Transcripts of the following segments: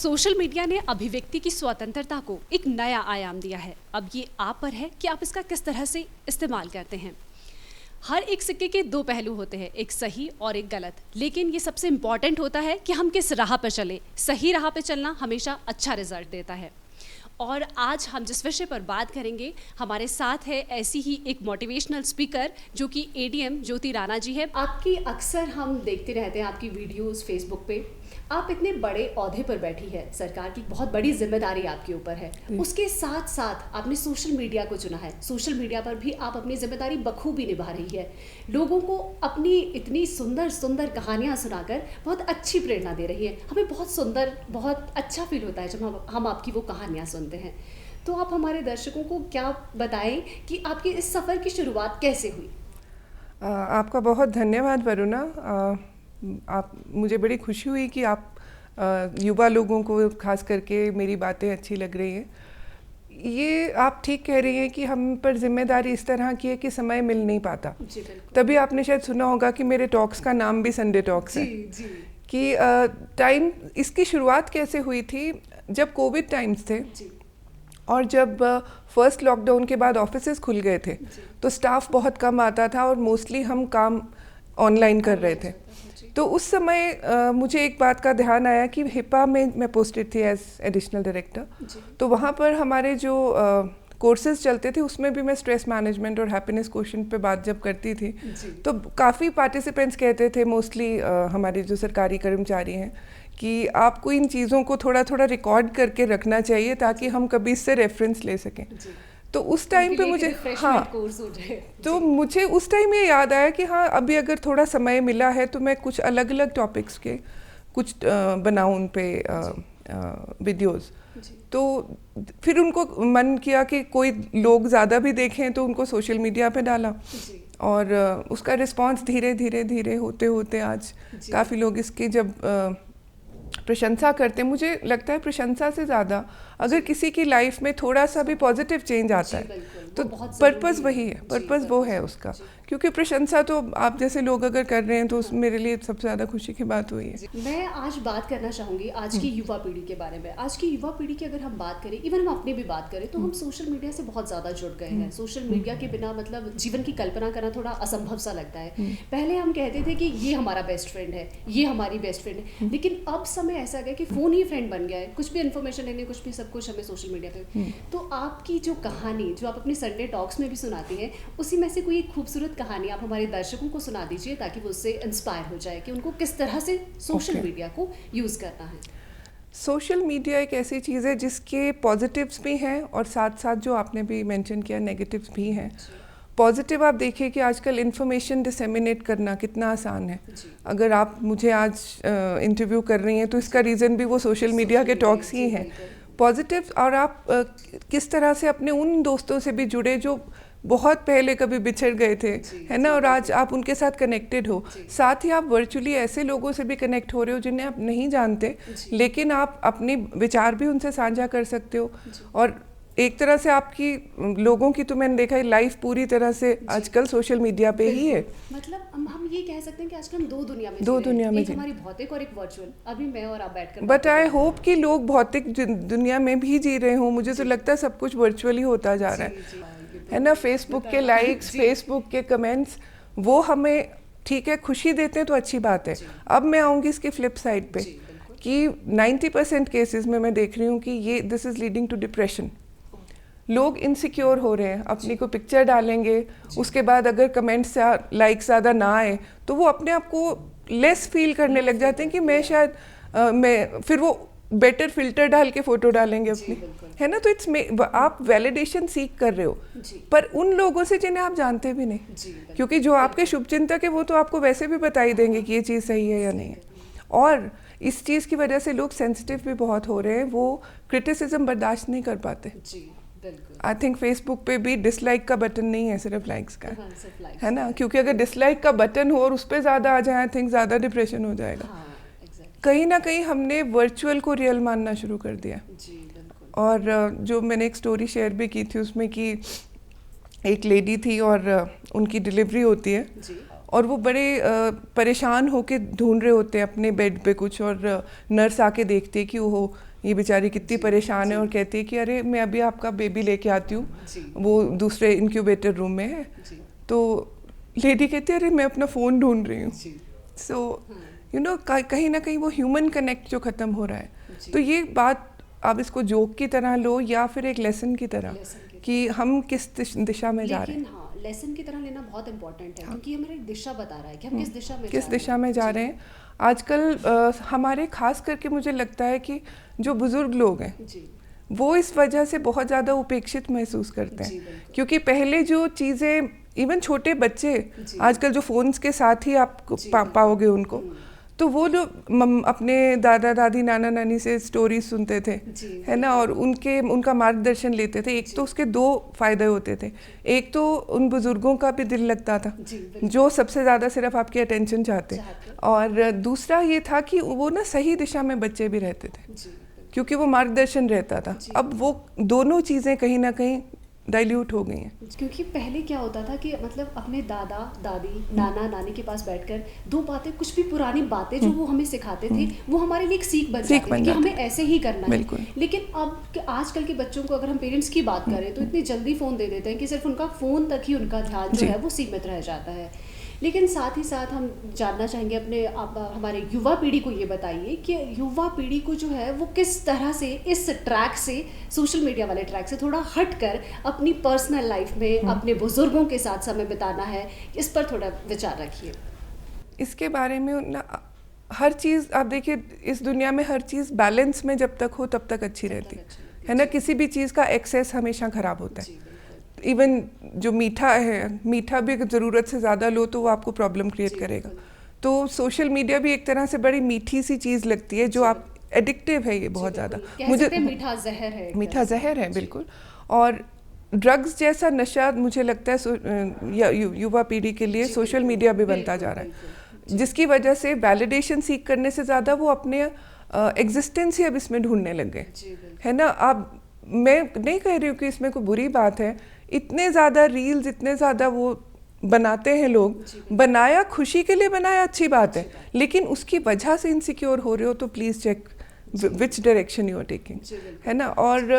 Social media ने अभिव्यक्ति की स्वतंत्रता को एक नया आयाम दिया है। अब ये आप पर है कि आप इसका किस तरह से इस्तेमाल करते हैं। हर एक सिक्के के दो पहलू होते हैं, एक सही और एक गलत, लेकिन ये सबसे इम्पॉर्टेंट होता है कि हम किस राह पर चले। सही राह पर चलना हमेशा अच्छा रिजल्ट देता है। और आज हम जिस विषय पर बात करेंगे, हमारे साथ है ऐसी ही एक मोटिवेशनल स्पीकर जो कि एडीएम ज्योति राणा जी है। आपकी अक्सर हम देखते रहते हैं आपकी वीडियोस फेसबुक पे। आप इतने बड़े ओहदे पर बैठी है, सरकार की बहुत बड़ी जिम्मेदारी आपके ऊपर है। उसके साथ साथ आपने सोशल मीडिया को चुना है। सोशल मीडिया पर भी आप अपनी जिम्मेदारी बखूबी निभा रही है। लोगों को अपनी इतनी सुंदर सुंदर कहानियाँ सुनाकर बहुत अच्छी प्रेरणा दे रही है। हमें बहुत सुंदर, बहुत अच्छा फील होता है जब हम आपकी वो कहानियाँ सुनते हैं। तो आप हमारे दर्शकों को क्या बताएं कि आपकी इस सफ़र की शुरुआत कैसे हुई? आपका बहुत धन्यवाद वरुणा। आप मुझे बड़ी खुशी हुई कि आप युवा लोगों को खास करके मेरी बातें अच्छी लग रही हैं। ये आप ठीक कह रही हैं कि हम पर जिम्मेदारी इस तरह की है कि समय मिल नहीं पाता। तभी आपने शायद सुना होगा कि मेरे टॉक्स का नाम भी संडे टॉक्स है। कि टाइम इसकी शुरुआत कैसे हुई थी, जब कोविड टाइम्स थे और जब फर्स्ट लॉकडाउन के बाद ऑफिसेज खुल गए थे तो स्टाफ बहुत कम आता था और मोस्टली हम काम ऑनलाइन कर रहे थे। तो उस समय मुझे एक बात का ध्यान आया कि हिपा में मैं पोस्टेड थी एज एडिशनल डायरेक्टर। तो वहाँ पर हमारे जो कोर्सेज चलते थे उसमें भी मैं स्ट्रेस मैनेजमेंट और हैप्पीनेस क्वोशिएंट पे बात जब करती थी तो काफ़ी पार्टिसिपेंट्स कहते थे, मोस्टली हमारे जो सरकारी कर्मचारी हैं, कि आपको इन चीज़ों को थोड़ा थोड़ा रिकॉर्ड करके रखना चाहिए ताकि हम कभी इससे रेफरेंस ले सकें। तो उस टाइम पे मुझे तो मुझे उस टाइम ये याद आया कि हाँ, अभी अगर थोड़ा समय मिला है तो मैं कुछ अलग अलग टॉपिक्स के कुछ बनाऊँ उन पे वीडियोस। तो फिर उनको मन किया कि कोई लोग ज़्यादा भी देखें तो उनको सोशल मीडिया पे डाला और उसका रिस्पांस धीरे धीरे धीरे होते होते आज काफ़ी लोग इसकी जब प्रशंसा करते हैं। मुझे लगता है प्रशंसा से ज़्यादा अगर किसी की लाइफ में थोड़ा सा भी पॉजिटिव चेंज आता है तो पर्पज़ वही है, पर्पज़ वो है उसका। क्योंकि प्रशंसा तो आप जैसे लोग अगर कर रहे हैं तो मेरे लिए सबसे ज़्यादा खुशी की बात हुई है। मैं आज बात करना चाहूँगी आज की युवा पीढ़ी के बारे में। आज की युवा पीढ़ी की अगर हम बात करें, इवन हम अपनी भी बात करें, तो हम सोशल मीडिया से बहुत ज़्यादा जुड़ गए हैं। सोशल मीडिया के बिना मतलब जीवन की कल्पना करना थोड़ा असंभव सा लगता है। पहले हम कहते थे कि ये हमारा बेस्ट फ्रेंड है, ये हमारी बेस्ट फ्रेंड है, लेकिन अब समय ऐसा गया कि फ़ोन ही फ्रेंड बन गया है। कुछ भी इन्फॉर्मेशन लेने, कुछ भी सब कुछ हमें सोशल मीडिया पे। तो आपकी जो कहानी जो आप अपनी संडे टॉक्स में भी सुनाती हैं, उसी में से कोई एक खूबसूरत कहानी आप हमारे दर्शकों को सुना दीजिए ताकि वो उससे इंस्पायर हो जाए कि उनको किस तरह से सोशल मीडिया को यूज़ करना है। सोशल मीडिया एक ऐसी चीज़ है जिसके पॉजिटिव्स भी हैं और साथ साथ जो आपने भी मेंशन किया नेगेटिव्स भी हैं। पॉजिटिव आप देखिए कि आजकल इन्फॉर्मेशन डिसेमिनेट करना कितना आसान है। अगर आप मुझे आज इंटरव्यू कर रही हैं तो इसका रीज़न भी वो सोशल मीडिया के टॉक्स ही हैं। पॉजिटिव, और आप किस तरह से अपने उन दोस्तों से भी जुड़े जो बहुत पहले कभी बिछड़ गए थे, है ना, और आज आप उनके साथ कनेक्टेड हो। साथ ही आप वर्चुअली ऐसे लोगों से भी कनेक्ट हो रहे हो जिन्हें आप नहीं जानते, लेकिन आप अपने विचार भी उनसे साझा कर सकते हो। और एक तरह से आपकी लोगों की तो मैंने देखा है लाइफ पूरी तरह से आजकल सोशल मीडिया पे ही है। मतलब हम ये कह सकते हैं कि आजकल हम दो दुनिया में एक हमारी भौतिक और एक वर्चुअल। अभी मैं और आप बैठकर बट आई होप कि लोग भौतिक दुनिया में भी जी रहे हों। मुझे तो लगता है सब कुछ वर्चुअली होता जा रहा है ना। फेसबुक के लाइक्स, फेसबुक के कमेंट्स, वो हमें ठीक है खुशी देते हैं तो अच्छी बात है। अब मैं आऊँगी इसकी फ्लिप साइड पे कि 90% केसेस में मैं देख रही हूँ कि ये this is leading to depression. लोग इनसिक्योर हो रहे हैं, अपनी को पिक्चर डालेंगे, उसके बाद अगर कमेंट्स या लाइक्स ज़्यादा ना आए तो वो अपने आप को लेस फील करने लग जाते हैं कि मैं शायद मैं फिर वो बेटर फिल्टर डाल के फ़ोटो डालेंगे अपनी, है ना। तो आप वैलिडेशन सीख कर रहे हो, पर उन लोगों से जिन्हें आप जानते भी नहीं, क्योंकि जो आपके शुभचिंतक है वो तो आपको वैसे भी बता ही देंगे कि ये चीज़ सही है या नहीं है। और इस चीज़ की वजह से लोग सेंसिटिव भी बहुत हो रहे हैं, वो क्रिटिसिज्म बर्दाश्त नहीं कर पाते। आई थिंक फेसबुक पे भी डिसलाइक का बटन नहीं है, सिर्फ लाइक्स का है ना। क्योंकि अगर डिसलाइक का बटन हो और उस पर ज़्यादा आ जाए, आई थिंक ज़्यादा डिप्रेशन हो जाएगा। कहीं ना कहीं हमने वर्चुअल को रियल मानना शुरू कर दिया। और जो मैंने एक स्टोरी शेयर भी की थी उसमें कि एक लेडी थी और उनकी डिलीवरी होती है और वो बड़े परेशान होके ढूंढ रहे होते हैं अपने बेड पे कुछ, और नर्स आके देखती है कि वो ये बेचारी कितनी परेशान है और कहती है कि अरे मैं अभी आपका बेबी लेके आती हूँ, वो दूसरे इंक्यूबेटर रूम में है। तो लेडी कहती है अरे मैं अपना फ़ोन ढूंढ रही हूँ। सो यू नो कहीं ना कहीं वो ह्यूमन कनेक्ट जो ख़त्म हो रहा है। तो ये बात आप इसको जोक की तरह लो या फिर एक लेसन की तरह कि हम किस दिशा में जा रहे हैं। हाँ, लेसन की तरह लेना बहुत इंपॉर्टेंट है, क्योंकि हमें एक दिशा बता रहा है कि हम किस दिशा में जा रहे हैं। आजकल हमारे खास करके मुझे लगता है कि जो बुजुर्ग लोग हैं वो इस वजह से बहुत ज़्यादा उपेक्षित महसूस करते हैं, क्योंकि पहले जो चीज़ें इवन छोटे बच्चे आजकल जो फ़ोन्स के साथ ही आप पाओगे उनको, तो वो लोग अपने दादा दादी नाना नानी से स्टोरी सुनते थे, है ना, और उनका मार्गदर्शन लेते थे। एक तो उसके दो फायदे होते थे, एक तो उन बुजुर्गों का भी दिल लगता था जो सबसे ज़्यादा सिर्फ आपकी अटेंशन चाहते, और दूसरा ये था कि वो ना सही दिशा में बच्चे भी रहते थे क्योंकि वो मार्गदर्शन रहता था। अब वो दोनों चीज़ें कहीं ना कहीं डाइल्यूट हो गई हैं, क्योंकि पहले क्या होता था कि मतलब अपने दादा दादी नाना नानी के पास बैठकर दो बातें, कुछ भी पुरानी बातें जो वो हमें सिखाते थे वो हमारे लिए एक सीख बन जाती थी कि हमें ऐसे ही करना है। लेकिन अब आजकल के बच्चों को अगर हम पेरेंट्स की बात करें तो इतनी जल्दी फ़ोन दे देते हैं कि सिर्फ उनका फ़ोन तक ही उनका ध्यान जो है वो सीमित रह जाता है। लेकिन साथ ही साथ हम जानना चाहेंगे हमारे युवा पीढ़ी को ये बताइए कि युवा पीढ़ी को जो है वो किस तरह से इस ट्रैक से, सोशल मीडिया वाले ट्रैक से थोड़ा हटकर अपनी पर्सनल लाइफ में अपने बुजुर्गों के साथ समय बिताना है, इस पर थोड़ा विचार रखिए। इसके बारे में ना हर चीज़ आप देखिए, इस दुनिया में हर चीज़ बैलेंस में जब तक हो तब तक अच्छी रहती है ना। किसी भी चीज़ का एक्सेस हमेशा ख़राब होता है। इवन जो मीठा है, मीठा भी ज़रूरत से ज़्यादा लो तो वो आपको प्रॉब्लम क्रिएट करेगा। तो सोशल मीडिया भी एक तरह से बड़ी मीठी सी चीज़ लगती है जो आप एडिक्टिव है ये बहुत ज़्यादा। मुझे मीठा जहर है, मीठा जहर है बिल्कुल। और ड्रग्स जैसा नशा मुझे लगता है युवा पीढ़ी के लिए सोशल मीडिया भी बनता जा रहा है, जिसकी वजह से वैलिडेशन सीख करने से ज़्यादा वो अपने एग्जिस्टेंस ही अब इसमें ढूंढने लग गए, है ना। अब मैं नहीं कह रही हूँ कि इसमें कोई बुरी बात है, इतने ज़्यादा रील्स, इतने ज़्यादा वो बनाते हैं लोग, बनाया खुशी के लिए बनाया, अच्छी बात है, लेकिन उसकी वजह से इनसिक्योर हो रहे हो तो please check which direction you are taking, है ना। और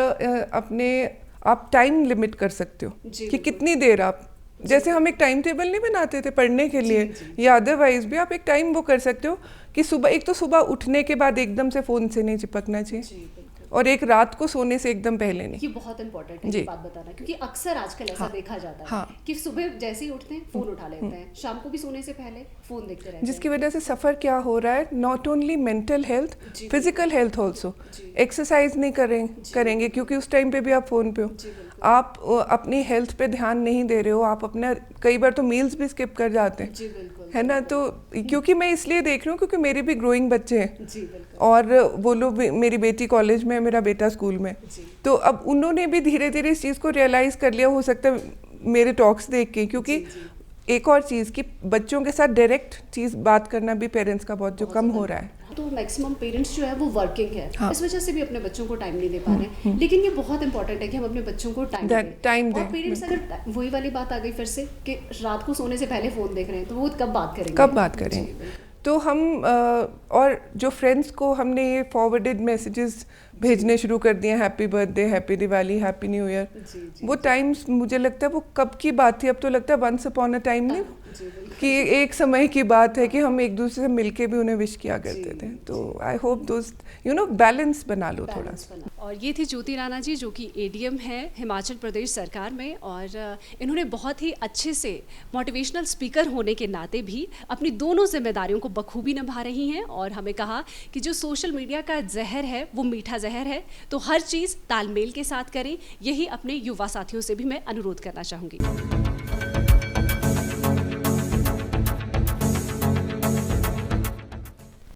आप टाइम लिमिट कर सकते हो कि कितनी देर आप, जैसे हम एक टाइम टेबल नहीं बनाते थे पढ़ने के लिए या अदरवाइज भी, आप एक टाइम वो कर सकते हो कि सुबह उठने के बाद एकदम से फ़ोन से नहीं चिपकना चाहिए, और एक रात को सोने से एकदम पहले नहीं। ये बहुत इंपॉर्टेंट है ये बात बताना, क्योंकि अक्सर आजकल ऐसा देखा जाता है कि सुबह जैसे ही उठते हैं फ़ोन उठा लेते हैं, शाम को भी सोने से पहले फ़ोन देखते रहते हैं, जिसकी वजह से सफ़र क्या हो रहा है, not only mental health, physical health also. Exercise नहीं करेंगे क्योंकि उस टाइम पे भी आप फ़ोन पे हो, आप अपनी हेल्थ पे ध्यान नहीं दे रहे हो, आप अपना कई बार तो मील्स भी स्किप कर जाते हैं, है ना। तो क्योंकि मैं इसलिए देख रही हूँ क्योंकि मेरे भी ग्रोइंग बच्चे हैं, और वो लोग, मेरी बेटी कॉलेज में, मेरा बेटा स्कूल में, तो अब उन्होंने भी धीरे धीरे इस चीज़ को रियलाइज़ कर लिया, हो सकता है मेरे टॉक्स देख के, क्योंकि एक और चीज़ कि बच्चों के साथ डायरेक्ट चीज़ बात करना भी पेरेंट्स का बहुत जो कम हो रहा है। तो मैक्सिमम पेरेंट्स जो है वो वर्किंग है, इस वजह से भी अपने बच्चों को टाइम नहीं दे पा रहे, लेकिन ये बहुत इंपॉर्टेंट है कि हम अपने बच्चों को टाइम दें। और पेरेंट्स अगर वही वाली बात आ गई फिर से कि रात को सोने से पहले फ़ोन देख रहे हैं, तो वो कब बात करेंगे। तो हम और जो फ्रेंड्स को हमने ये फॉरवर्डेड मैसेजेस भेजने शुरू कर दिए, happy birthday, happy Diwali, happy new year, वो टाइम्स मुझे लगता है वो कब की बात थी, अब तो लगता है वंस अपॉन अ टाइम नहीं, कि एक समय की बात है कि हम एक दूसरे से मिलके भी उन्हें विश किया करते थे। तो आई होप दोस्त बैलेंस बना लो थोड़ा सा। और ये थी ज्योति राणा जी, जो कि एडीएम है हिमाचल प्रदेश सरकार में, और इन्होंने बहुत ही अच्छे से मोटिवेशनल स्पीकर होने के नाते भी अपनी दोनों जिम्मेदारियों को बखूबी निभा रही हैं, और हमें कहा कि जो सोशल मीडिया का जहर है वो मीठा जहर है, तो हर चीज़ तालमेल के साथ करें। यही अपने युवा साथियों से भी मैं अनुरोध करना चाहूँगी।